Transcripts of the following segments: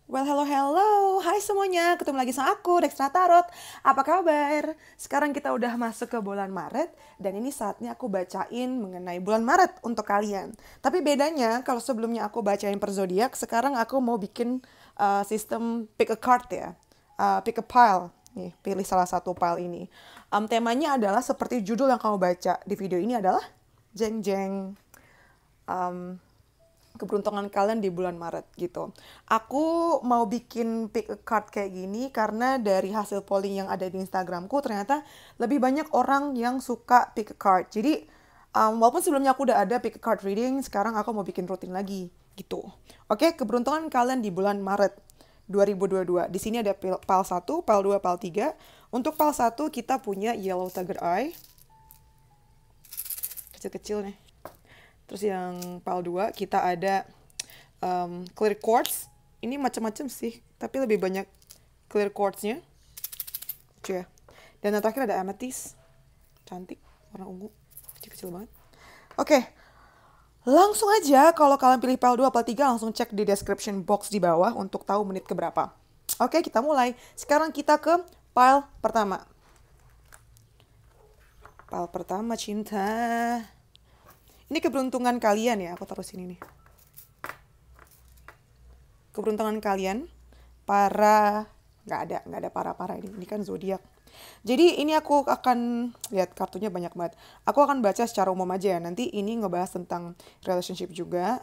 Well, hello, hello. Hai semuanya, ketemu lagi sama aku, Dextra Tarot. Apa kabar? Sekarang kita udah masuk ke bulan Maret, dan ini saatnya aku bacain mengenai bulan Maret untuk kalian. Tapi bedanya, kalau sebelumnya aku bacain per zodiak, sekarang aku mau bikin sistem pick a card ya. Pick a pile. Nih, pilih salah satu pile ini. Temanya adalah seperti judul yang kamu baca di video ini adalah jeng jeng. Um, Keberuntungan kalian di bulan Maret gitu. Aku mau bikin pick a card kayak gini karena dari hasil polling yang ada di Instagramku ternyata lebih banyak orang yang suka pick a card. Jadi walaupun sebelumnya aku udah ada pick a card reading, sekarang aku mau bikin rutin lagi gitu. Oke, keberuntungan kalian di bulan Maret 2022. Di sini ada pile 1, pile 2, pile 3. Untuk pile 1 kita punya Yellow Tiger Eye. Kecil-kecil nih. Terus yang PAL 2 kita ada clear quartz. Ini macam-macam sih, tapi lebih banyak clear quartz-nya. Lucu ya. Dan yang terakhir ada amethyst. Cantik, warna ungu. Kecil-kecil banget. Oke, langsung aja kalau kalian pilih PAL 2 PAL 3 langsung cek di description box di bawah untuk tahu menit keberapa. Oke, kita mulai. Sekarang kita ke pile pertama. Pile pertama cinta. Ini keberuntungan kalian ya, aku taruh sini nih. Keberuntungan kalian, para, nggak ada para-para ini kan zodiak. Jadi ini aku akan, lihat kartunya banyak banget. Aku akan baca secara umum aja ya, nanti ini ngebahas tentang relationship juga.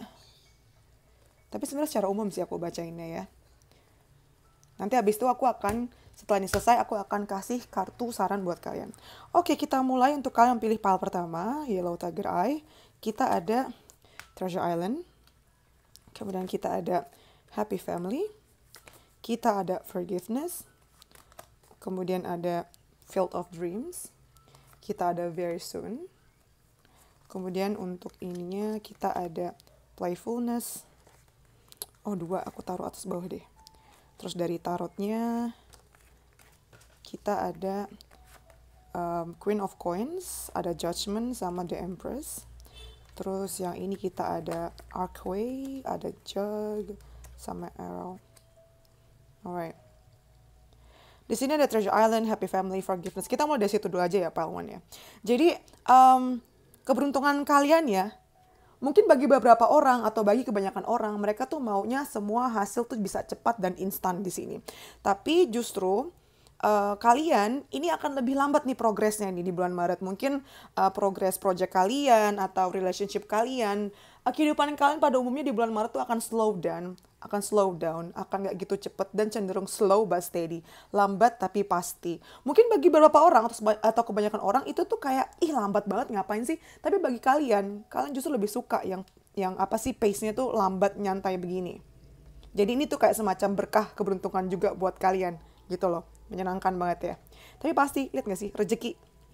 Tapi sebenarnya secara umum sih aku bacainnya ya. Nanti habis itu setelah ini selesai, aku akan kasih kartu saran buat kalian. Oke, kita mulai. Untuk kalian pilih pile pertama, Yellow Tiger Eye. Kita ada Treasure Island. Kemudian kita ada Happy Family. Kita ada Forgiveness. Kemudian ada Field of Dreams. Kita ada Very Soon. Kemudian untuk ininya kita ada Playfulness. Oh, 2 aku taruh atas bawah deh. Terus dari tarotnya kita ada Queen of Coins, ada Judgment sama The Empress. Terus yang ini kita ada Archway, ada Jug, sama Arrow. Alright. Di sini ada Treasure Island, Happy Family, Forgiveness. Kita mulai dari situ dulu aja ya, Palwan ya. Jadi, keberuntungan kalian ya, mungkin bagi beberapa orang atau bagi kebanyakan orang, mereka tuh maunya semua hasil tuh bisa cepat dan instan di sini. Tapi justru kalian ini akan lebih lambat nih progresnya nih di bulan Maret. Mungkin progres project kalian atau relationship kalian, kehidupan kalian pada umumnya di bulan Maret tuh akan slow down, akan nggak gitu cepet dan cenderung slow but steady, lambat tapi pasti. Mungkin bagi beberapa orang atau kebanyakan orang itu tuh kayak ih lambat banget ngapain sih? Tapi bagi kalian justru lebih suka yang apa sih pace-nya tuh lambat nyantai begini. Jadi ini tuh kayak semacam berkah keberuntungan juga buat kalian gitu loh. Menyenangkan banget ya. Tapi pasti, lihat gak sih,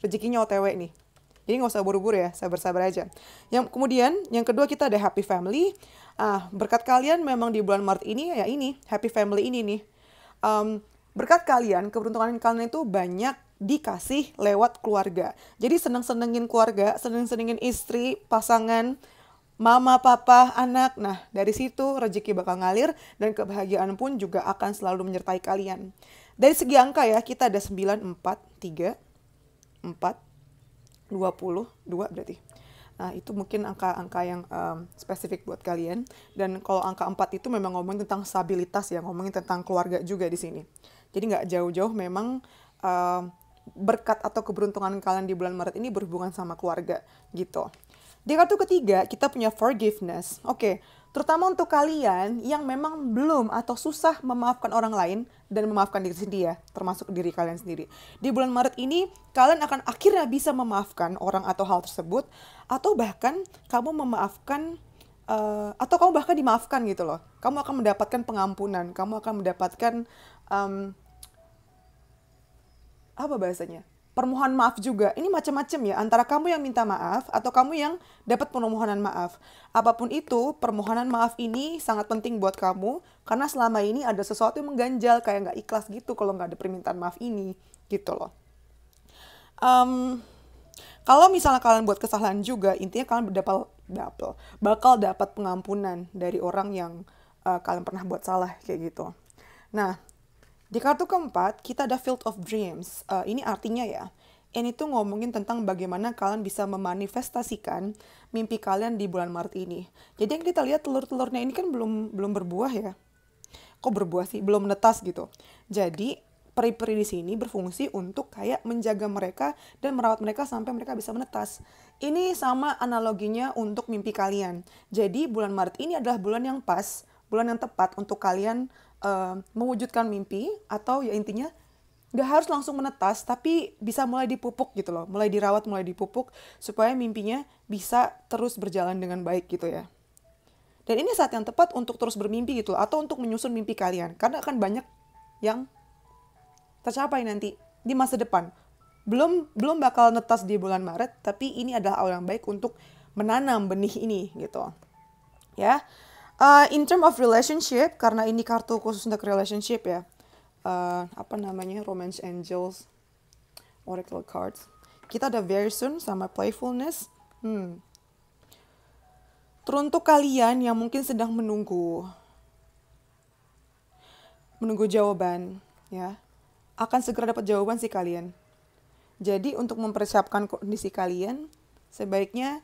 rezekinya OTW nih. Jadi nggak usah buru-buru ya, sabar-sabar aja. Yang kedua kita ada Happy Family. Berkat kalian memang di bulan Maret ini ya ini, Happy Family ini nih. Berkat kalian, keberuntungan kalian itu banyak dikasih lewat keluarga. Jadi seneng-senengin keluarga, seneng-senengin istri, pasangan, mama, papa, anak. Nah, dari situ rezeki bakal ngalir dan kebahagiaan pun juga akan selalu menyertai kalian. Dari segi angka ya, kita ada 9, 4, 3, 4, 22 berarti. Nah, itu mungkin angka-angka yang spesifik buat kalian. Dan kalau angka 4 itu memang ngomongin tentang stabilitas ya, ngomongin tentang keluarga juga di sini. Jadi nggak jauh-jauh memang berkat atau keberuntungan kalian di bulan Maret ini berhubungan sama keluarga gitu. Di kartu ketiga, kita punya forgiveness. Oke, terutama untuk kalian yang memang belum atau susah memaafkan orang lain dan memaafkan diri sendiri ya, termasuk diri kalian sendiri. Di bulan Maret ini, kalian akan akhirnya bisa memaafkan orang atau hal tersebut, atau bahkan kamu memaafkan, atau kamu bahkan dimaafkan gitu loh. Kamu akan mendapatkan pengampunan, kamu akan mendapatkan, apa bahasanya? Permohonan maaf juga. Ini macam-macam ya, antara kamu yang minta maaf atau kamu yang dapat permohonan maaf. Apapun itu, permohonan maaf ini sangat penting buat kamu karena selama ini ada sesuatu yang mengganjal kayak nggak ikhlas gitu kalau nggak ada permintaan maaf ini gitu loh. Kalau misalnya kalian buat kesalahan juga, intinya kalian bakal dapat pengampunan dari orang yang kalian pernah buat salah kayak gitu. Nah, di kartu keempat kita ada Field of Dreams. Ini artinya ya, ini tuh ngomongin tentang bagaimana kalian bisa memanifestasikan mimpi kalian di bulan Maret ini. Jadi yang kita lihat telur-telurnya ini kan belum berbuah ya. Kok berbuah sih? Belum menetas gitu. Jadi peri-peri di sini berfungsi untuk kayak menjaga mereka dan merawat mereka sampai mereka bisa menetas. Ini sama analoginya untuk mimpi kalian. Jadi bulan Maret ini adalah bulan yang pas, bulan yang tepat untuk kalian mewujudkan mimpi, atau ya intinya nggak harus langsung menetas, tapi bisa mulai dipupuk gitu loh, mulai dirawat, mulai dipupuk, supaya mimpinya bisa terus berjalan dengan baik gitu ya. Dan ini saat yang tepat untuk terus bermimpi gitu loh, atau untuk menyusun mimpi kalian, karena akan banyak yang tercapai nanti di masa depan. Belum bakal netas di bulan Maret, tapi ini adalah awal yang baik untuk menanam benih ini gitu. Ya. In term of relationship, karena ini kartu khusus untuk relationship ya. Romance Angels, Oracle Cards. Kita ada very soon sama playfulness. Teruntuk kalian yang mungkin sedang menunggu jawaban, ya, akan segera dapat jawaban sih kalian. Jadi untuk mempersiapkan kondisi kalian, sebaiknya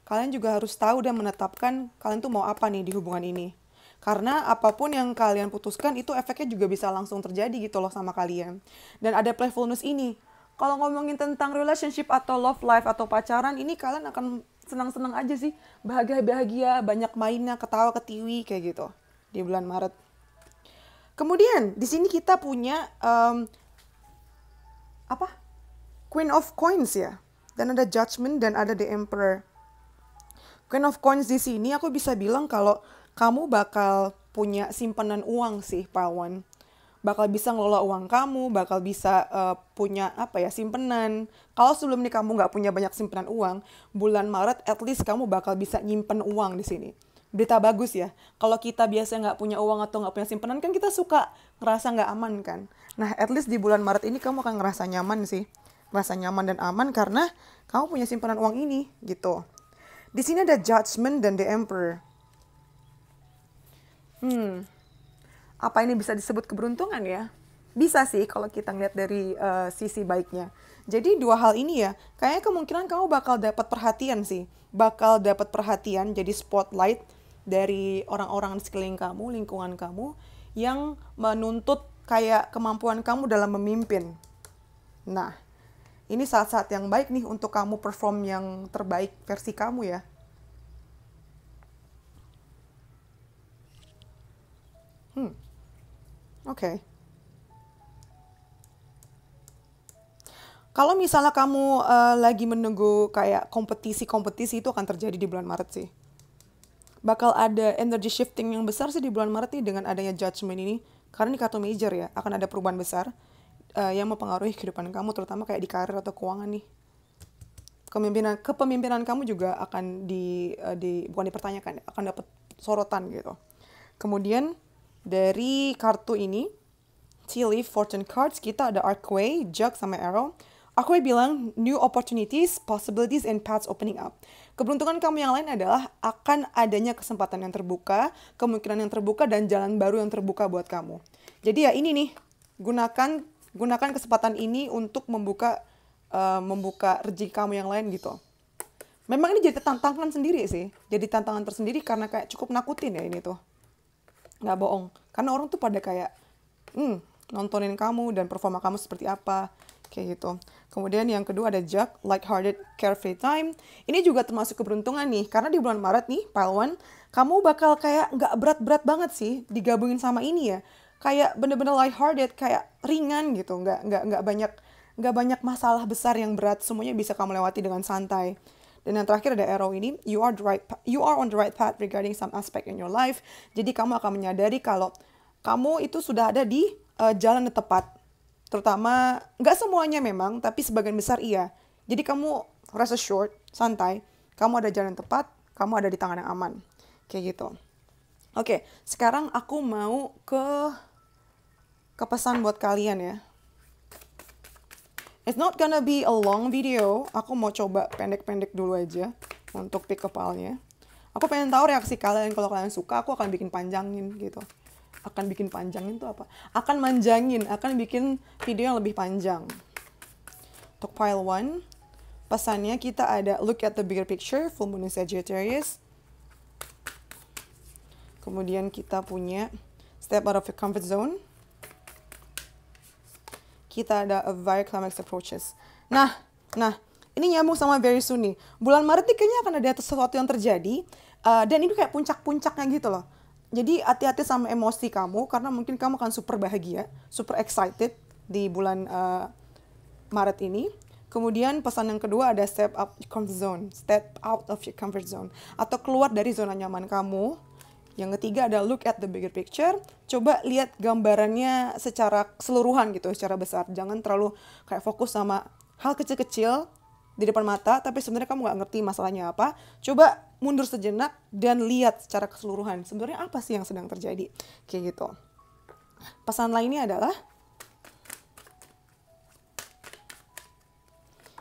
kalian juga harus tahu dan menetapkan kalian tuh mau apa nih di hubungan ini. Karena apapun yang kalian putuskan itu efeknya juga bisa langsung terjadi gitu loh sama kalian. Dan ada playfulness ini. Kalau ngomongin tentang relationship atau love life atau pacaran, ini kalian akan senang-senang aja sih. Bahagia-bahagia, banyak mainnya, ketawa ketiwi kayak gitu di bulan Maret. Kemudian di sini kita punya Queen of Coins ya. Dan ada Judgment dan ada The Emperor. Queen of Coins di sini aku bisa bilang kalau kamu bakal punya simpanan uang sih, Pawan. Bakal bisa ngelola uang kamu, bakal bisa punya simpenan. Kalau sebelum ini kamu nggak punya banyak simpanan uang, bulan Maret at least kamu bakal bisa nyimpen uang di sini. Berita bagus ya. Kalau kita biasa nggak punya uang atau nggak punya simpanan, kan kita suka ngerasa nggak aman kan. Nah, at least di bulan Maret ini kamu akan ngerasa nyaman sih. Ngerasa nyaman dan aman karena kamu punya simpanan uang ini gitu. Di sini ada Judgment dan The Emperor. Apa ini bisa disebut keberuntungan ya? Bisa sih kalau kita ngeliat dari sisi baiknya. Jadi dua hal ini ya, kayaknya kemungkinan kamu bakal dapat perhatian sih. Bakal dapat perhatian, jadi spotlight dari orang-orang di sekeliling kamu, lingkungan kamu, yang menuntut kayak kemampuan kamu dalam memimpin. Nah, ini saat-saat yang baik nih untuk kamu perform yang terbaik versi kamu ya. Oke. Kalau misalnya kamu lagi menunggu kayak kompetisi itu akan terjadi di bulan Maret sih. Bakal ada energy shifting yang besar sih di bulan Maret nih dengan adanya Judgment ini. Karena ini kartu major ya, akan ada perubahan besar yang mempengaruhi kehidupan kamu, terutama kayak di karir atau keuangan nih. Kepemimpinan kamu juga akan bukan dipertanyakan, akan dapat sorotan gitu. Kemudian dari kartu ini, Tea Leaf Fortune Cards, kita ada Archway, Jug, sama Arrow. Archway bilang, new opportunities, possibilities, and paths opening up. Keberuntungan kamu yang lain adalah akan adanya kesempatan yang terbuka, kemungkinan yang terbuka, dan jalan baru yang terbuka buat kamu. Jadi ya ini nih, gunakan kesempatan ini untuk membuka rezeki kamu yang lain gitu. Memang ini jadi tantangan sendiri sih. Jadi tantangan tersendiri karena kayak cukup nakutin ya ini tuh. Nggak bohong. Karena orang tuh pada kayak nontonin kamu dan performa kamu seperti apa. Kayak gitu. Kemudian yang kedua ada Jug, Lighthearted Carefree Time. Ini juga termasuk keberuntungan nih. Karena di bulan Maret nih, Pile 1, kamu bakal kayak nggak berat-berat banget sih digabungin sama ini ya. Kayak bener-bener lighthearted, kayak ringan gitu. Nggak banyak masalah besar yang berat. Semuanya bisa kamu lewati dengan santai. Dan yang terakhir ada Arrow ini, you are on the right path regarding some aspect in your life. Jadi kamu akan menyadari kalau kamu itu sudah ada di jalan yang tepat. Terutama, nggak semuanya memang, tapi sebagian besar iya. Jadi kamu rasa short, santai, kamu ada jalan yang tepat, kamu ada di tangan yang aman. Kayak gitu. Oke, sekarang aku mau ke pesan buat kalian ya. It's not gonna be a long video. Aku mau coba pendek-pendek dulu aja untuk pick up file-nya. Aku pengen tahu reaksi kalian. Kalau kalian suka, aku akan bikin panjangin gitu. Akan bikin panjangin tuh apa? Akan manjangin, akan bikin video yang lebih panjang. Untuk pile 1, pesannya kita ada look at the bigger picture, full moon in Sagittarius. Kemudian kita punya step out of your comfort zone. Kita ada a very climax approaches. Nah, ini nyambung sama very soon nih. Bulan Maret nih kayaknya akan ada sesuatu yang terjadi. Dan ini kayak puncak-puncaknya gitu loh. Jadi hati-hati sama emosi kamu, karena mungkin kamu akan super bahagia, super excited di bulan Maret ini. Kemudian pesan yang kedua ada step out of your comfort zone. Atau keluar dari zona nyaman kamu. Yang ketiga ada look at the bigger picture. Coba lihat gambarannya secara keseluruhan gitu, secara besar. Jangan terlalu kayak fokus sama hal kecil-kecil di depan mata, tapi sebenarnya kamu nggak ngerti masalahnya apa. Coba mundur sejenak dan lihat secara keseluruhan. Sebenarnya apa sih yang sedang terjadi? Kayak gitu. Pesan lainnya adalah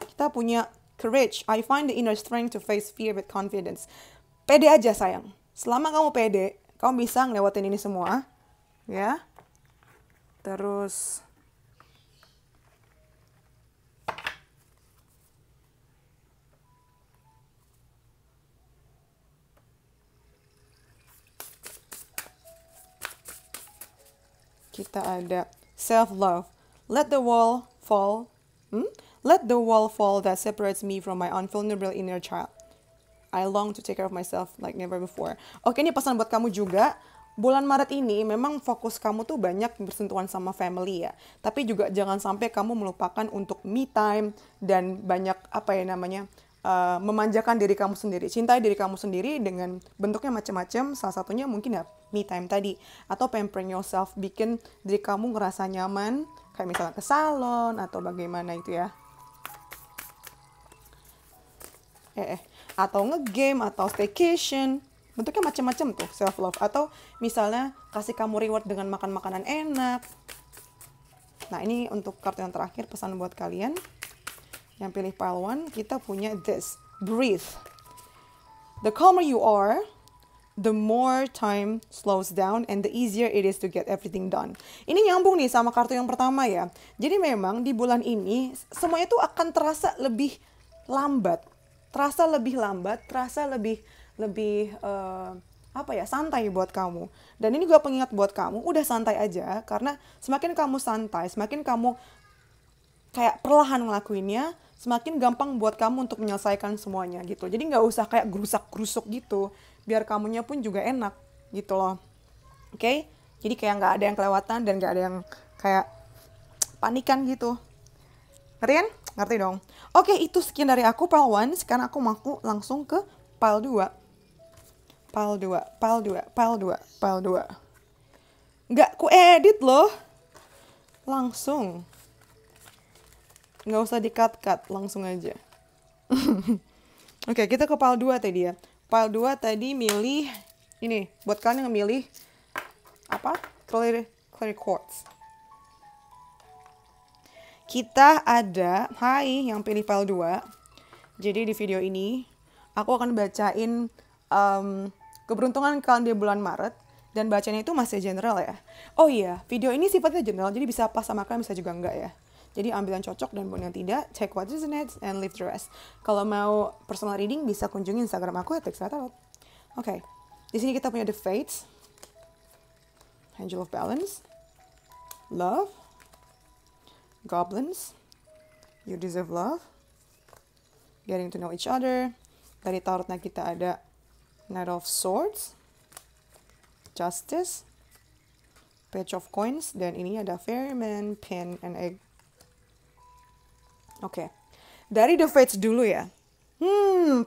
kita punya courage. I find the inner strength to face fear with confidence. Pede aja sayang. Selama kamu pede, kamu bisa ngelewatin ini semua. Ya. Terus kita ada self-love. Let the wall fall. Let the wall fall that separates me from my unvulnerable inner child. I long to take care of myself like never before. Oke, ini pesan buat kamu juga. Bulan Maret ini memang fokus kamu tuh banyak bersentuhan sama family ya. Tapi juga jangan sampai kamu melupakan untuk me time dan banyak memanjakan diri kamu sendiri. Cintai diri kamu sendiri dengan bentuknya macam-macam. Salah satunya mungkin ya me time tadi. Atau pampering yourself, bikin diri kamu ngerasa nyaman. Kayak misalnya ke salon atau bagaimana itu ya. Atau nge-game, atau staycation. Bentuknya macam-macam tuh, self-love. Atau misalnya kasih kamu reward dengan makan makanan enak. Nah, ini untuk kartu yang terakhir, pesan buat kalian. Yang pilih pile 1, kita punya this. Breathe. The calmer you are, the more time slows down and the easier it is to get everything done. Ini nyambung nih sama kartu yang pertama ya. Jadi memang di bulan ini, semuanya tuh akan terasa lebih lambat. Terasa lebih santai buat kamu. Dan ini gue pengingat buat kamu, udah santai aja, karena semakin kamu santai, semakin kamu kayak perlahan ngelakuinnya, semakin gampang buat kamu untuk menyelesaikan semuanya gitu. Jadi nggak usah kayak gerusak-gerusuk gitu, biar kamunya pun juga enak gitu loh. Oke? Jadi kayak nggak ada yang kelewatan dan nggak ada yang kayak panikan gitu. Ngerti kan? Ngerti dong. Oke, itu sekian dari aku pile 1. Sekarang aku mau langsung ke pile 2. Pile 2. Nggak ku edit loh. Langsung. Nggak usah di-cut-cut, langsung aja. Oke, kita ke pile 2 tadi ya. Pile 2 tadi milih ini, buat kalian yang milih apa? Clear quartz. Kita ada, hai yang pilih pile 2. Jadi di video ini, aku akan bacain keberuntungan kalian di bulan Maret. Dan bacanya itu masih general ya. Oh iya, video ini sifatnya general, jadi bisa pas sama kalian, bisa juga enggak ya. Jadi ambil yang cocok dan buat yang tidak, check what resonates and leave the rest. Kalau mau personal reading, bisa kunjungi Instagram aku @texatarot. Oke, di sini kita punya the Fates, Angel of Balance, Love, Goblins, You Deserve Love, Getting to Know Each Other. Dari tarotnya kita ada Knight of Swords, Justice, Page of Coins, dan ini ada Ferryman, Pin, and Egg. Oke, dari The Fates dulu ya.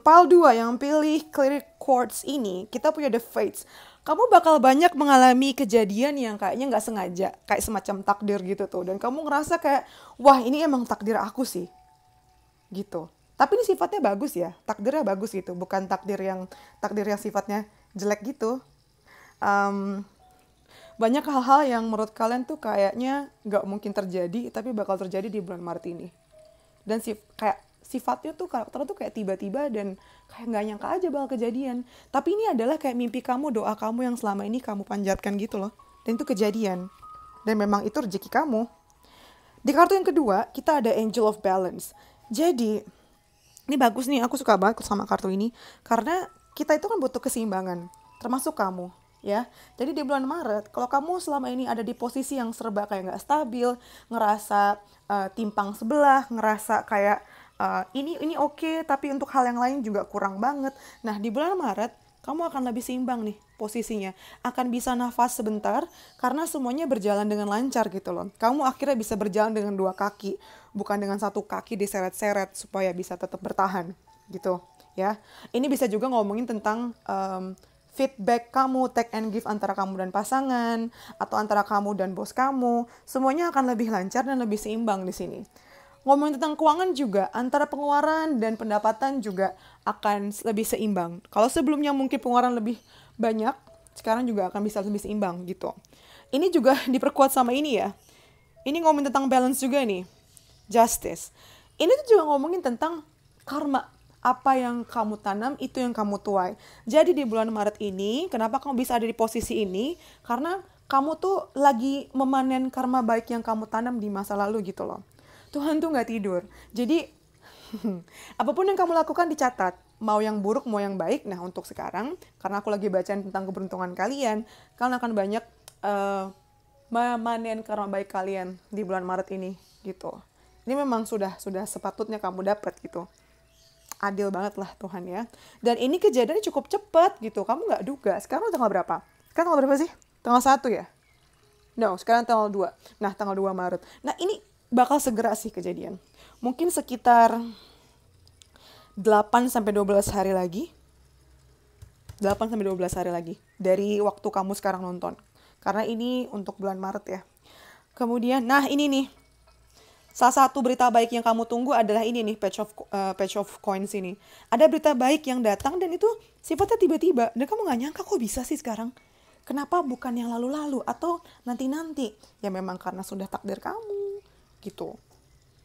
Pile 2 yang pilih Clear Quartz ini, kita punya The Fates. Kamu bakal banyak mengalami kejadian yang kayaknya nggak sengaja, kayak semacam takdir gitu tuh. Dan kamu ngerasa kayak, wah ini emang takdir aku sih. Gitu. Tapi ini sifatnya bagus ya, takdirnya bagus gitu. Bukan takdir yang sifatnya jelek gitu. Banyak hal-hal yang menurut kalian tuh kayaknya nggak mungkin terjadi, tapi bakal terjadi di bulan Maret ini. Dan kayak sifatnya tuh, karakternya tuh kayak tiba-tiba dan kayak nggak nyangka aja bakal kejadian. Tapi ini adalah kayak mimpi kamu, doa kamu yang selama ini kamu panjatkan gitu loh. Dan itu kejadian. Dan memang itu rezeki kamu. Di kartu yang kedua, kita ada Angel of Balance. Jadi, ini bagus nih, aku suka banget sama kartu ini. Karena kita itu kan butuh keseimbangan, termasuk kamu. Ya, jadi di bulan Maret, kalau kamu selama ini ada di posisi yang serba kayak nggak stabil, ngerasa timpang sebelah, ngerasa kayak ini oke, tapi untuk hal yang lain juga kurang banget. Nah, di bulan Maret, kamu akan lebih seimbang nih posisinya. Akan bisa nafas sebentar, karena semuanya berjalan dengan lancar gitu loh. Kamu akhirnya bisa berjalan dengan dua kaki, bukan dengan satu kaki diseret-seret supaya bisa tetap bertahan gitu ya. Ini bisa juga ngomongin tentang feedback kamu, take and give antara kamu dan pasangan, atau antara kamu dan bos kamu, semuanya akan lebih lancar dan lebih seimbang di sini. Ngomongin tentang keuangan juga, antara pengeluaran dan pendapatan juga akan lebih seimbang. Kalau sebelumnya mungkin pengeluaran lebih banyak, sekarang juga akan bisa lebih seimbang gitu. Ini juga diperkuat sama ini ya. Ini ngomongin tentang balance juga nih. Justice. Ini tuh juga ngomongin tentang karma. Apa yang kamu tanam, itu yang kamu tuai. Jadi di bulan Maret ini, kenapa kamu bisa ada di posisi ini? Karena kamu tuh lagi memanen karma baik yang kamu tanam di masa lalu gitu loh. Tuhan tuh gak tidur. Jadi, apapun yang kamu lakukan dicatat. Mau yang buruk, mau yang baik. Nah, untuk sekarang, karena aku lagi bacain tentang keberuntungan kalian, kalian akan banyak memanen karma baik kalian di bulan Maret ini gitu. Ini memang sudah sepatutnya kamu dapat gitu. Adil banget lah Tuhan ya. Dan ini kejadiannya cukup cepat gitu. Kamu gak duga. Sekarang tanggal berapa? Sekarang tanggal berapa sih? Tanggal 1 ya? No, sekarang tanggal 2. Nah, tanggal 2 Maret. Nah, ini bakal segera sih kejadian. Mungkin sekitar 8-12 hari lagi. 8-12 hari lagi. Dari waktu kamu sekarang nonton. Karena ini untuk bulan Maret ya. Kemudian, nah ini nih. Salah satu berita baik yang kamu tunggu adalah ini nih, Page of Coins ini. Ada berita baik yang datang dan itu sifatnya tiba-tiba. Dan kamu gak nyangka kok bisa sih sekarang. Kenapa bukan yang lalu-lalu atau nanti-nanti? Ya memang karena sudah takdir kamu. Gitu.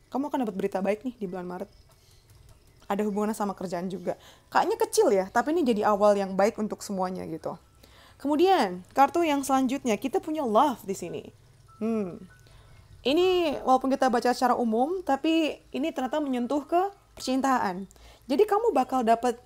Kamu akan dapat berita baik nih di bulan Maret. Ada hubungannya sama kerjaan juga. Kayaknya kecil ya, tapi ini jadi awal yang baik untuk semuanya gitu. Kemudian, kartu yang selanjutnya, kita punya love di sini. Ini walaupun kita baca secara umum, tapi ini ternyata menyentuh ke percintaan. Jadi kamu bakal dapat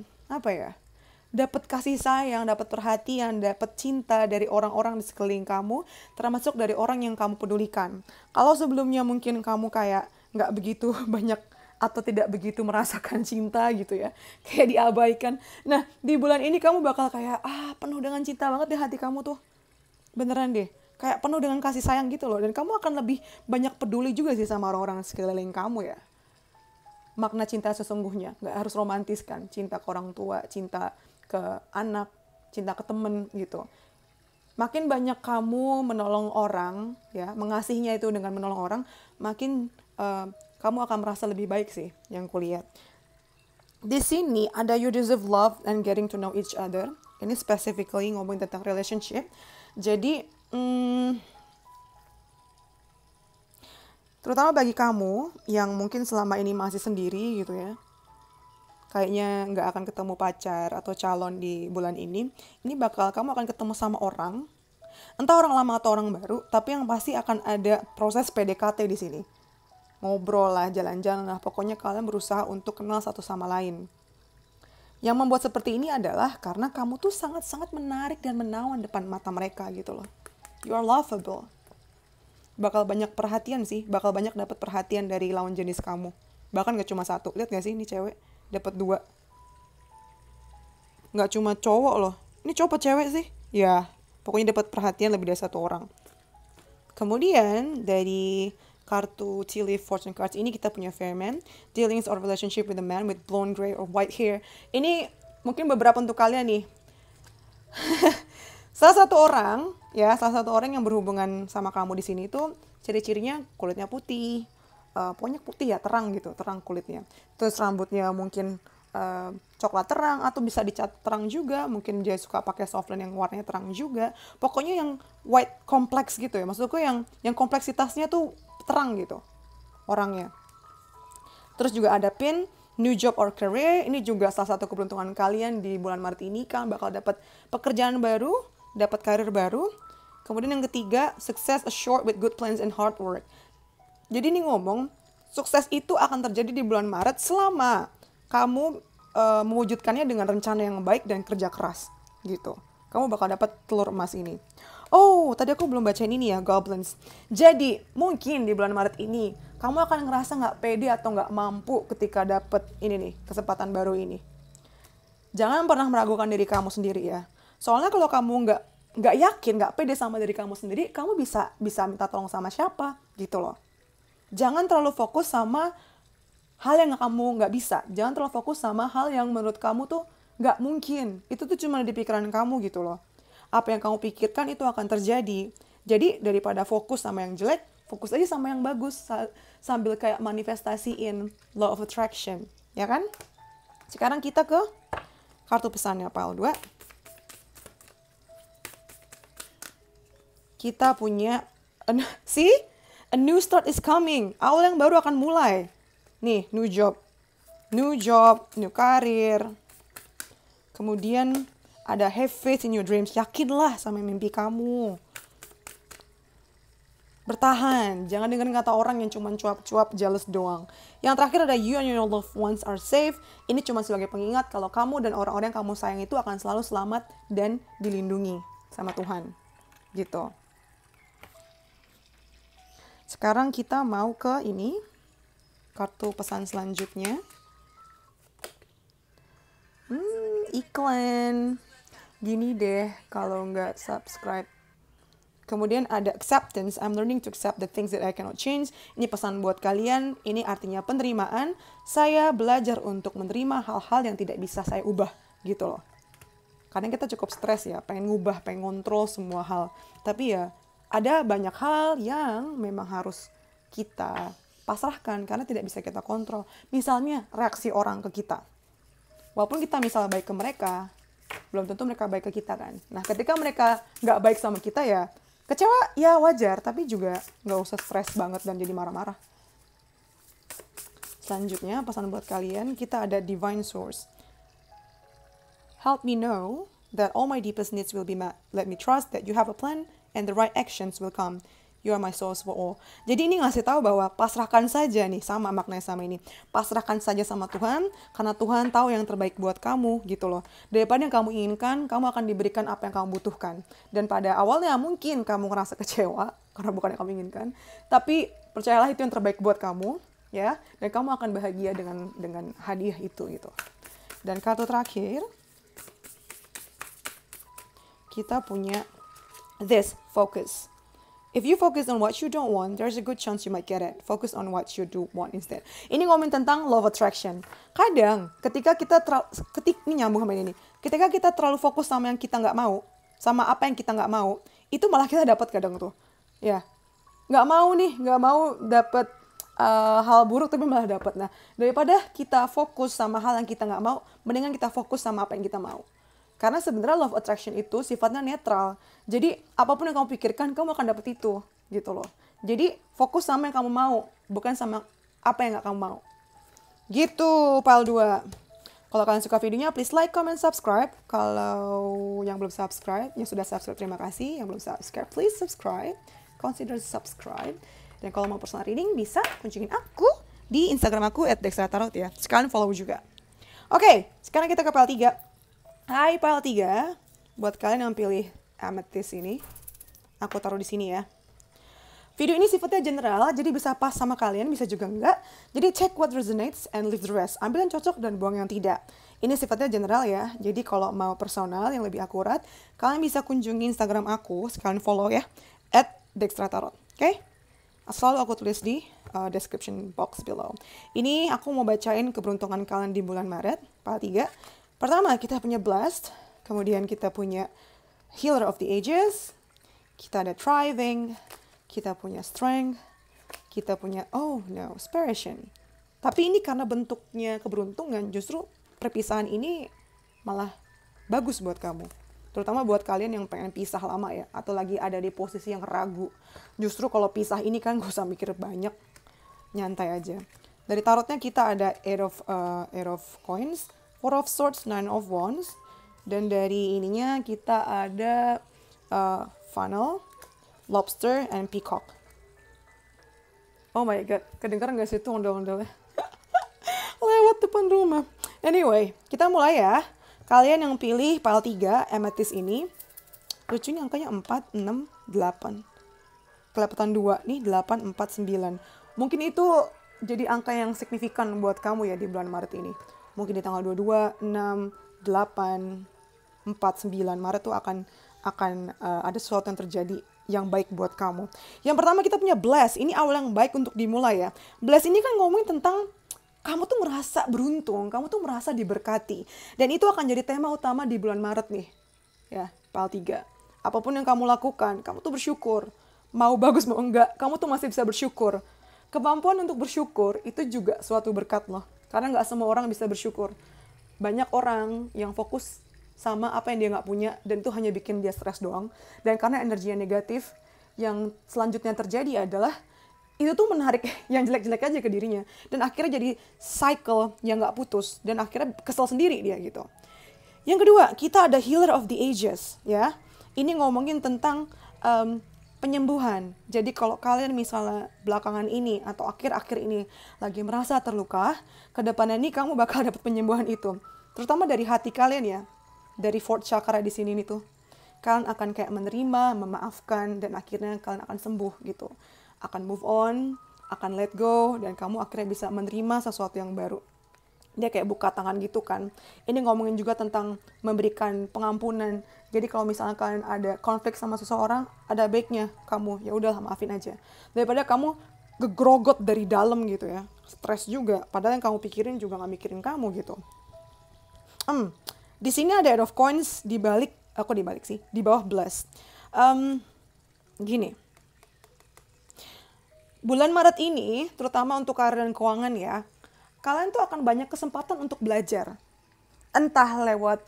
dapat kasih sayang, dapat perhatian, dapat cinta dari orang-orang di sekeliling kamu, termasuk dari orang yang kamu pedulikan. Kalau sebelumnya mungkin kamu kayak nggak begitu banyak atau tidak begitu merasakan cinta gitu ya, kayak diabaikan. Nah, di bulan ini kamu bakal kayak penuh dengan cinta banget di hati kamu tuh. Beneran deh. Kayak penuh dengan kasih sayang gitu loh. Dan kamu akan lebih banyak peduli juga sih sama orang-orang sekeliling kamu ya. Makna cinta sesungguhnya. Gak harus romantis kan. Cinta ke orang tua, cinta ke anak, cinta ke temen gitu. Makin banyak kamu menolong orang, ya, mengasihinya itu dengan menolong orang, makin kamu akan merasa lebih baik sih yang kulihat. Di sini ada you deserve love and getting to know each other. Ini specifically ngomongin tentang relationship. Jadi terutama bagi kamu yang mungkin selama ini masih sendiri gitu ya, kayaknya nggak akan ketemu pacar atau calon di bulan ini bakal kamu akan ketemu sama orang, entah orang lama atau orang baru, tapi yang pasti akan ada proses PDKT di sini. Ngobrol lah, jalan-jalan lah, pokoknya kalian berusaha untuk kenal satu sama lain. Yang membuat seperti ini adalah karena kamu tuh sangat-sangat menarik dan menawan depan mata mereka gitu loh. You are lovable. Bakal banyak perhatian sih, bakal banyak dapat perhatian dari lawan jenis kamu. Bahkan gak cuma satu. Lihat gak sih ini cewek dapat 2. Gak cuma cowok loh. Ini cowok apa cewek sih? Ya, pokoknya dapat perhatian lebih dari 1 orang. Kemudian dari kartu Tea Leaf Fortune Cards ini kita punya Fair Man, dealings or relationship with a man with blonde, gray or white hair. Ini mungkin beberapa untuk kalian nih. Salah satu orang yang berhubungan sama kamu di sini itu ciri-cirinya kulitnya putih, pokoknya putih ya, terang gitu, terang kulitnya. Terus rambutnya mungkin coklat terang atau bisa dicat terang juga, mungkin dia suka pakai softline yang warnanya terang juga. Pokoknya yang white kompleks gitu ya, maksudku yang kompleksitasnya tuh terang gitu orangnya. Terus juga ada pin new job or career, ini juga salah satu keberuntungan kalian di bulan Maret ini. Kalian bakal dapat pekerjaan baru, dapat karir baru. Kemudian yang ketiga, success assured with good plans and hard work. Jadi ini ngomong, sukses itu akan terjadi di bulan Maret selama kamu mewujudkannya dengan rencana yang baik dan kerja keras gitu. Kamu bakal dapat telur emas ini. Oh, tadi aku belum bacain ini ya, goblins. Jadi, mungkin di bulan Maret ini, kamu akan ngerasa nggak pede atau nggak mampu ketika dapet ini nih, kesempatan baru ini. Jangan pernah meragukan diri kamu sendiri ya. Soalnya kalau kamu nggak yakin, nggak pede sama diri kamu sendiri, kamu bisa minta tolong sama siapa gitu loh. Jangan terlalu fokus sama hal yang kamu nggak bisa. Jangan terlalu fokus sama hal yang menurut kamu tuh nggak mungkin. Itu tuh cuma di pikiran kamu gitu loh. Apa yang kamu pikirkan itu akan terjadi. Jadi daripada fokus sama yang jelek, fokus aja sama yang bagus. Sambil kayak manifestasiin law of attraction. Ya kan? Sekarang kita ke kartu pesannya pile 2. Kita punya, see? A new start is coming. Awal yang baru akan mulai. Nih, new job, new karir. Kemudian ada have faith in your dreams. Yakinlah sama mimpi kamu. Bertahan. Jangan dengerin kata orang yang cuma cuap-cuap, jealous doang. Yang terakhir ada you and your loved ones are safe. Ini cuma sebagai pengingat kalau kamu dan orang-orang yang kamu sayang itu akan selalu selamat dan dilindungi sama Tuhan. Gitu. Sekarang kita mau ke ini. Kartu pesan selanjutnya. Iklan. Gini deh kalau nggak subscribe. Kemudian ada acceptance. I'm learning to accept the things that I cannot change. Ini pesan buat kalian. Ini artinya penerimaan. Saya belajar untuk menerima hal-hal yang tidak bisa saya ubah. Gitu loh. Kadang kita cukup stres ya. Pengen ngubah, pengen ngontrol semua hal. Tapi ya ada banyak hal yang memang harus kita pasrahkan karena tidak bisa kita kontrol. Misalnya reaksi orang ke kita. Walaupun kita misalnya baik ke mereka, belum tentu mereka baik ke kita kan. Nah ketika mereka nggak baik sama kita ya kecewa ya wajar, tapi juga nggak usah stres banget dan jadi marah-marah. Selanjutnya pesan buat kalian, kita ada divine source. Help me know that all my deepest needs will be met. Let me trust that you have a plan and the right actions will come. You are my source for all. Jadi ini ngasih tahu bahwa pasrahkan saja nih, sama maknanya sama ini. Pasrahkan saja sama Tuhan, karena Tuhan tahu yang terbaik buat kamu gitu loh. Daripada yang kamu inginkan, kamu akan diberikan apa yang kamu butuhkan. Dan pada awalnya mungkin kamu ngerasa kecewa, karena bukan yang kamu inginkan. Tapi percayalah itu yang terbaik buat kamu, ya. Dan kamu akan bahagia dengan hadiah itu gitu. Dan kartu terakhir, kita punya this, focus. If you focus on what you don't want, there's a good chance you might get it. Focus on what you do want instead. Ini ngomongin tentang law of attraction. Kadang, ketika kita ini nyambung sama ini. Ketika kita terlalu fokus sama yang kita nggak mau, sama apa yang kita nggak mau, itu malah kita dapat kadang tuh. Ya, nggak mau dapat hal buruk tapi malah dapat. Nah, daripada kita fokus sama hal yang kita nggak mau, mendingan kita fokus sama apa yang kita mau. Karena sebenarnya law of attraction itu sifatnya netral. Jadi apapun yang kamu pikirkan, kamu akan dapet itu. Gitu loh. Jadi fokus sama yang kamu mau. Bukan sama apa yang gak kamu mau. Gitu, pile 2. Kalau kalian suka videonya, please like, comment, subscribe. Kalau yang belum subscribe, yang sudah subscribe, terima kasih. Yang belum subscribe, please subscribe. Consider subscribe. Dan kalau mau personal reading, bisa kunjungin aku di Instagram aku @dextratarot ya. Sekalian follow juga. Oke, sekarang kita ke pile 3. Hai pile 3, buat kalian yang pilih amethyst ini, aku taruh di sini ya. Video ini sifatnya general, jadi bisa pas sama kalian, bisa juga enggak. Jadi check what resonates and leave the rest. Ambil yang cocok dan buang yang tidak. Ini sifatnya general ya, jadi kalau mau personal yang lebih akurat, kalian bisa kunjungi Instagram aku, sekalian follow ya, @dextratarot, oke? Selalu aku tulis di description box below. Ini aku mau bacain keberuntungan kalian di bulan Maret, pile 3. Pertama, kita punya Blessed, kemudian kita punya Healer of the Ages, kita ada Thriving, kita punya Strength, kita punya, Inspiration. Tapi ini karena bentuknya keberuntungan, justru perpisahan ini malah bagus buat kamu. Terutama buat kalian yang pengen pisah lama ya, atau lagi ada di posisi yang ragu. Justru kalau pisah ini kan gak usah mikir banyak, nyantai aja. Dari tarotnya kita ada Eight of Coins, Four of Swords, Nine of Wands. Dan dari ininya kita ada Funnel, Lobster, and Peacock. Oh my god, kedengeran gak sih itu ondel-ondelnya? Lewat depan rumah. Anyway, kita mulai ya. Kalian yang pilih pile 3, Amethyst ini. Lucunya angkanya 4, 6, 8. Kelihatan 2 nih, 8, 4, 9. Mungkin itu jadi angka yang signifikan buat kamu ya di bulan Maret ini. Mungkin di tanggal 22, 6, 8, 4, 9 Maret tuh akan ada sesuatu yang terjadi yang baik buat kamu. Yang pertama kita punya bless. Ini awal yang baik untuk dimulai ya. Bless ini kan ngomongin tentang kamu tuh merasa beruntung, kamu tuh merasa diberkati. Dan itu akan jadi tema utama di bulan Maret nih. Ya, pile 3. Apapun yang kamu lakukan, kamu tuh bersyukur. Mau bagus mau enggak, kamu tuh masih bisa bersyukur. Kemampuan untuk bersyukur itu juga suatu berkat loh. Karena nggak semua orang bisa bersyukur. Banyak orang yang fokus sama apa yang dia nggak punya, dan itu hanya bikin dia stres doang. Dan karena energinya negatif, yang selanjutnya terjadi adalah itu tuh menarik yang jelek-jelek aja ke dirinya. Dan akhirnya jadi cycle yang nggak putus. Dan akhirnya kesel sendiri dia gitu. Yang kedua, kita ada Healer of the Ages. Ya, ini ngomongin tentang penyembuhan. Jadi kalau kalian misalnya belakangan ini atau akhir-akhir ini lagi merasa terluka, ke depannya ini kamu bakal dapat penyembuhan itu. Terutama dari hati kalian ya. Dari fourth chakra di sini nih tuh. Kalian akan kayak menerima, memaafkan, dan akhirnya kalian akan sembuh gitu. Akan move on, akan let go, dan kamu akhirnya bisa menerima sesuatu yang baru. Dia kayak buka tangan gitu kan. Ini ngomongin juga tentang memberikan pengampunan. Jadi kalau misalnya kalian ada konflik sama seseorang, ada baiknya kamu ya udah maafin aja. Daripada kamu gegrogot dari dalam gitu ya. Stres juga, padahal yang kamu pikirin juga gak mikirin kamu gitu. Di sini ada Eight of Coins di bawah Blessed. Gini. Bulan Maret ini, terutama untuk karir dan keuangan ya, kalian tuh akan banyak kesempatan untuk belajar. Entah lewat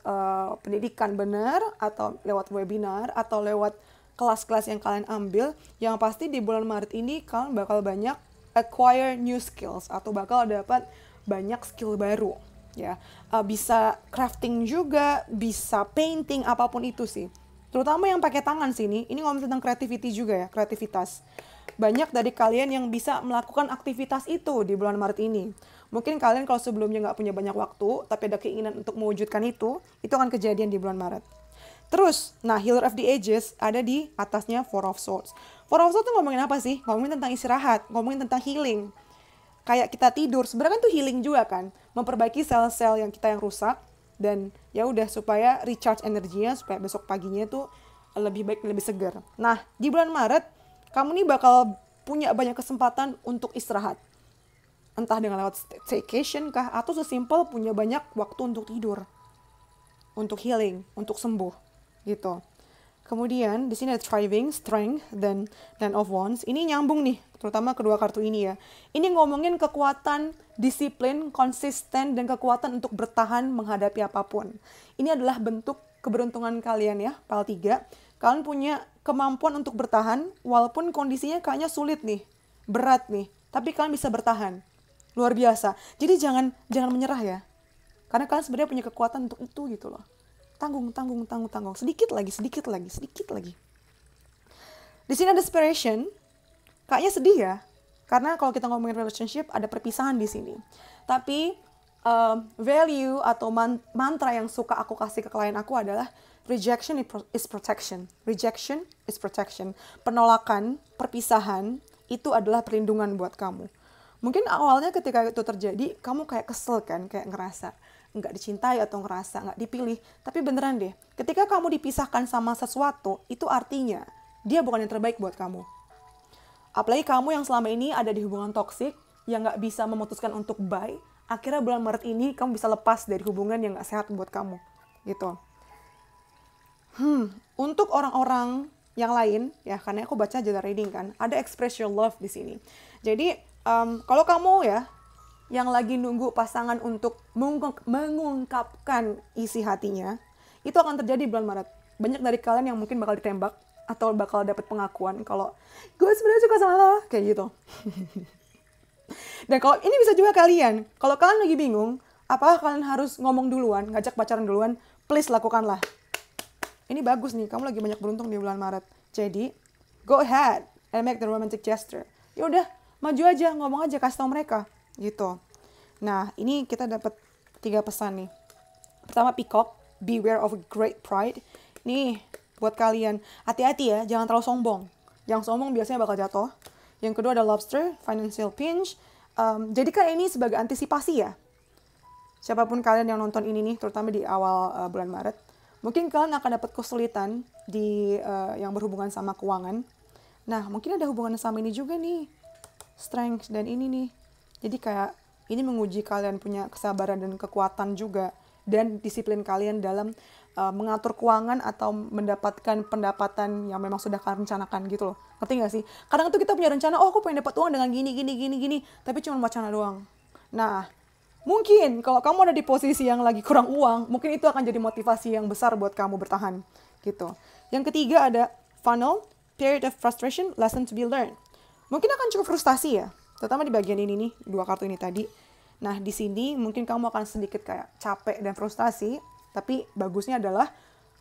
pendidikan benar, atau lewat webinar, atau lewat kelas-kelas yang kalian ambil. Yang pasti di bulan Maret ini kalian bakal banyak acquire new skills, atau bakal dapat banyak skill baru. Ya, bisa crafting juga, bisa painting, apapun itu sih. Terutama yang pakai tangan sini, ini ngomong tentang creativity juga ya, kreativitas. Banyak dari kalian yang bisa melakukan aktivitas itu di bulan Maret ini. Mungkin kalian kalau sebelumnya nggak punya banyak waktu, tapi ada keinginan untuk mewujudkan itu akan kejadian di bulan Maret. Terus, nah Healer of the Ages ada di atasnya Four of Swords. Four of Swords itu ngomongin apa sih? Ngomongin tentang istirahat, ngomongin tentang healing. Kayak kita tidur, sebenarnya kan itu healing juga kan. Memperbaiki sel-sel yang kita yang rusak, dan ya udah supaya recharge energinya, supaya besok paginya tuh lebih baik, lebih segar. Nah, di bulan Maret, kamu nih bakal punya banyak kesempatan untuk istirahat. Entah dengan lewat staycation kah, atau sesimpel punya banyak waktu untuk tidur. Untuk healing, untuk sembuh. Gitu. Kemudian, di sini ada Thriving, Strength, dan Ten of Wands. Ini nyambung nih, terutama kedua kartu ini ya. Ini ngomongin kekuatan, disiplin, konsisten, dan kekuatan untuk bertahan menghadapi apapun. Ini adalah bentuk keberuntungan kalian ya, pile 3. Kalian punya kemampuan untuk bertahan, walaupun kondisinya kayaknya sulit nih, berat nih, tapi kalian bisa bertahan. Luar biasa. Jadi jangan menyerah ya. Karena kalian sebenarnya punya kekuatan untuk itu gitu loh. Tanggung. Sedikit lagi. Di sini ada Desperation. Kayaknya sedih ya. Karena kalau kita ngomongin relationship, ada perpisahan di sini. Tapi value atau mantra yang suka aku kasih ke klien aku adalah rejection is protection. Rejection is protection. Penolakan, perpisahan, itu adalah perlindungan buat kamu. Mungkin awalnya ketika itu terjadi, kamu kayak kesel kan, kayak ngerasa nggak dicintai atau ngerasa nggak dipilih. Tapi beneran deh, ketika kamu dipisahkan sama sesuatu, itu artinya dia bukan yang terbaik buat kamu. Apalagi kamu yang selama ini ada di hubungan toksik, yang nggak bisa memutuskan untuk bye, akhirnya bulan Maret ini kamu bisa lepas dari hubungan yang nggak sehat buat kamu. Gitu. Untuk orang-orang yang lain, ya karena aku baca jadwal reading kan, ada express your love di sini. Jadi, kalau kamu ya, yang lagi nunggu pasangan untuk mengungkapkan isi hatinya, itu akan terjadi bulan Maret. Banyak dari kalian yang mungkin bakal ditembak, atau bakal dapat pengakuan kalau gue sebenarnya suka sama lo, kayak gitu. Dan kalau ini bisa juga kalian, kalau kalian lagi bingung, apakah kalian harus ngomong duluan, ngajak pacaran duluan, please lakukanlah. Ini bagus nih, kamu lagi banyak beruntung di bulan Maret. Jadi, go ahead and make the romantic gesture. Ya udah, maju aja, ngomong aja, kasih tau mereka, gitu. Nah, ini kita dapat 3 pesan nih. Pertama, peacock, beware of great pride. Nih, buat kalian, hati-hati ya, jangan terlalu sombong. Yang sombong biasanya bakal jatuh. Yang kedua ada lobster, financial pinch. Jadikan ini sebagai antisipasi ya. Siapapun kalian yang nonton ini nih, terutama di awal bulan Maret, mungkin kalian akan dapat kesulitan di yang berhubungan sama keuangan. Nah, mungkin ada hubungan sama ini juga nih, strength dan ini nih. Jadi kayak ini menguji kalian punya kesabaran dan kekuatan juga, dan disiplin kalian dalam mengatur keuangan atau mendapatkan pendapatan yang memang sudah kalian rencanakan gitu loh. Ngerti gak sih? Kadang tuh kita punya rencana, oh aku pengen dapat uang dengan gini, tapi cuma wacana doang. Nah, mungkin kalau kamu ada di posisi yang lagi kurang uang, mungkin itu akan jadi motivasi yang besar buat kamu bertahan gitu. Yang ketiga ada funnel, period of frustration, lesson to be learned. Mungkin akan cukup frustasi ya, terutama di bagian ini nih, 2 kartu ini tadi. Nah, di sini mungkin kamu akan sedikit kayak capek dan frustasi, tapi bagusnya adalah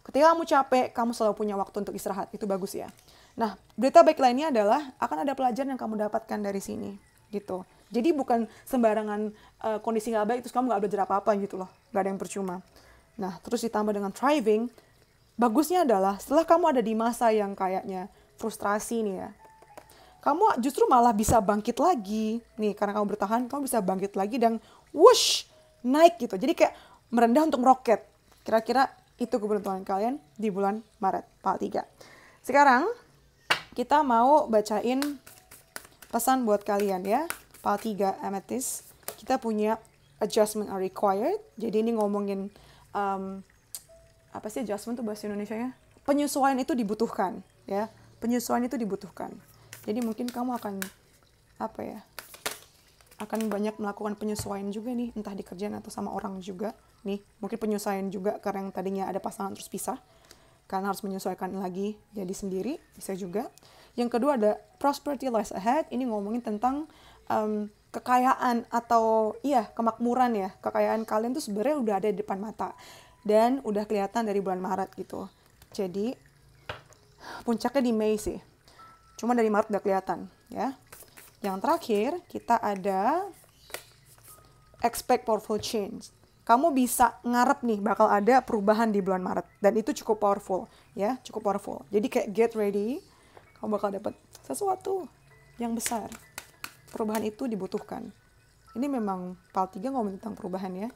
ketika kamu capek, kamu selalu punya waktu untuk istirahat. Itu bagus ya. Nah, berita baik lainnya adalah akan ada pelajaran yang kamu dapatkan dari sini gitu. Jadi bukan sembarangan kondisi nggak baik terus kamu nggak belajar apa-apa gitu loh. Nggak ada yang percuma. Nah, terus ditambah dengan thriving, bagusnya adalah setelah kamu ada di masa yang kayaknya frustrasi nih ya, kamu justru malah bisa bangkit lagi. Nih, karena kamu bertahan, kamu bisa bangkit lagi dan whoosh, naik gitu. Jadi kayak merendah untuk meroket. Kira-kira itu keberuntungan kalian di bulan Maret, PAL 3. Sekarang, kita mau bacain pesan buat kalian ya. PAL 3 Amethyst. Kita punya adjustment are required. Jadi ini ngomongin, apa sih adjustment tuh bahasa Indonesia-nya? Penyesuaian itu dibutuhkan. Ya, penyesuaian itu dibutuhkan. Jadi mungkin kamu akan, akan banyak melakukan penyesuaian juga nih, entah di kerjaan atau sama orang juga. Nih, mungkin penyesuaian juga karena yang tadinya ada pasangan terus pisah. Karena harus menyesuaikan lagi jadi sendiri, bisa juga. Yang kedua ada prosperity lies ahead. Ini ngomongin tentang kekayaan atau kemakmuran ya. Kekayaan kalian tuh sebenarnya udah ada di depan mata. Dan udah kelihatan dari bulan Maret gitu. Jadi, puncaknya di Mei sih. Cuma dari Maret udah kelihatan ya. Yang terakhir, kita ada expect powerful change. Kamu bisa ngarep nih bakal ada perubahan di bulan Maret. Dan itu cukup powerful ya, cukup powerful. Jadi kayak get ready, kamu bakal dapat sesuatu yang besar. Perubahan itu dibutuhkan. Ini memang PAL 3 ngomongin tentang perubahan ya.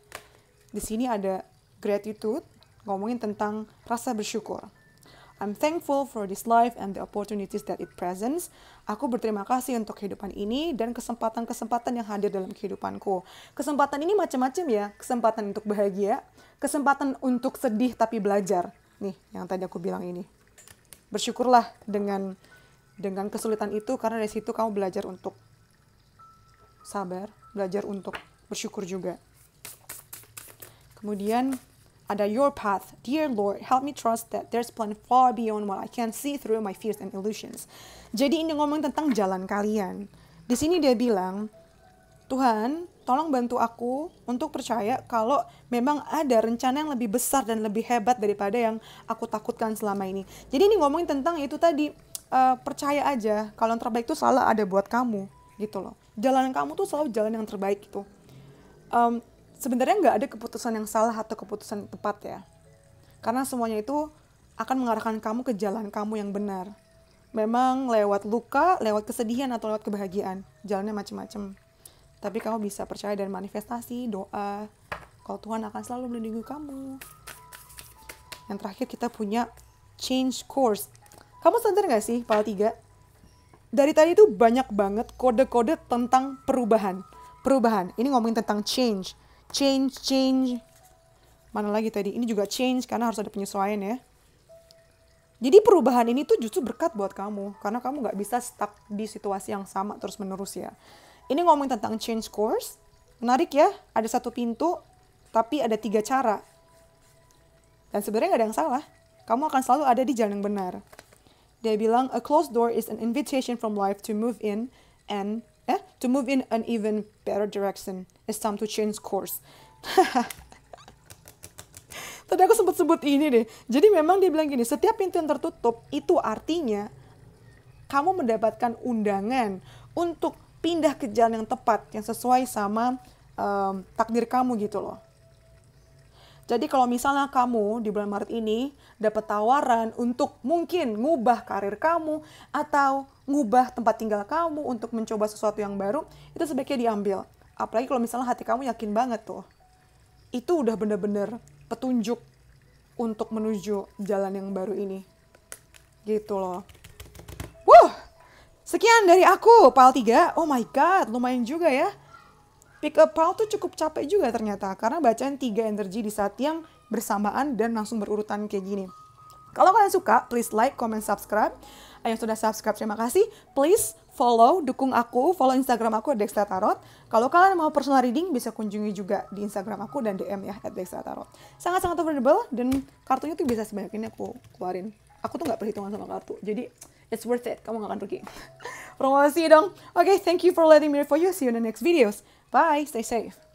Di sini ada gratitude, ngomongin tentang rasa bersyukur. I'm thankful for this life and the opportunities that it presents. Aku berterima kasih untuk kehidupan ini dan kesempatan-kesempatan yang hadir dalam kehidupanku. Kesempatan ini macam-macam ya. Kesempatan untuk bahagia, kesempatan untuk sedih tapi belajar. Nih, yang tadi aku bilang ini. Bersyukurlah dengan kesulitan itu karena dari situ kamu belajar untuk sabar, belajar untuk bersyukur juga. Kemudian ada your path, dear Lord, help me trust that there's plan far beyond what I can see through my fears and illusions. Jadi ini ngomong tentang jalan kalian. Di sini dia bilang, Tuhan, tolong bantu aku untuk percaya kalau memang ada rencana yang lebih besar dan lebih hebat daripada yang aku takutkan selama ini. Jadi ini ngomongin tentang itu tadi, percaya aja kalau yang terbaik itu selalu ada buat kamu, gitu loh. Jalan kamu tuh selalu jalan yang terbaik gitu. Sebenarnya nggak ada keputusan yang salah atau keputusan tepat ya. Karena semuanya itu akan mengarahkan kamu ke jalan kamu yang benar. Memang lewat luka, lewat kesedihan, atau lewat kebahagiaan. Jalannya macam-macam. Tapi kamu bisa percaya dan manifestasi, doa. Kalau Tuhan akan selalu melindungi kamu. Yang terakhir kita punya change course. Kamu sadar nggak sih, PAL 3? Dari tadi itu banyak banget kode-kode tentang perubahan. Perubahan. Ini ngomongin tentang change. Change. Mana lagi tadi? Ini juga change karena harus ada penyesuaian ya. Jadi perubahan ini tuh justru berkat buat kamu. Karena kamu gak bisa stuck di situasi yang sama terus menerus ya. Ini ngomongin tentang change course. Menarik ya. Ada 1 pintu, tapi ada 3 cara. Dan sebenarnya gak ada yang salah. Kamu akan selalu ada di jalan yang benar. Dia bilang, a closed door is an invitation from life to move in and To move in an even better direction, it's time to change course. Tadi aku sempat sebut ini deh. Jadi memang dia bilang gini, setiap pintu yang tertutup itu artinya kamu mendapatkan undangan untuk pindah ke jalan yang tepat, yang sesuai sama takdir kamu gitu loh. Jadi kalau misalnya kamu di bulan Maret ini dapat tawaran untuk mungkin ngubah karir kamu atau ngubah tempat tinggal kamu untuk mencoba sesuatu yang baru, itu sebaiknya diambil. Apalagi kalau misalnya hati kamu yakin banget tuh. Itu udah bener-bener petunjuk untuk menuju jalan yang baru ini. Gitu loh. Sekian dari aku, Pile 3. Oh my god, lumayan juga ya. Pick up pile tuh cukup capek juga ternyata, karena bacaan 3 energi di saat yang bersamaan dan langsung berurutan kayak gini. Kalau kalian suka, please like, comment, subscribe. Yang sudah subscribe, terima kasih. Please follow, dukung aku, follow Instagram aku @dextratarot. Kalau kalian mau personal reading, bisa kunjungi juga di Instagram aku dan DM ya @dextratarot. Sangat-sangat affordable dan kartunya tuh bisa sebanyak ini aku keluarin. Aku tuh nggak perhitungan sama kartu, jadi it's worth it. Kamu nggak akan rugi. Promosi dong. Okay, thank you for letting me read for you. See you in the next videos. Bye, stay safe.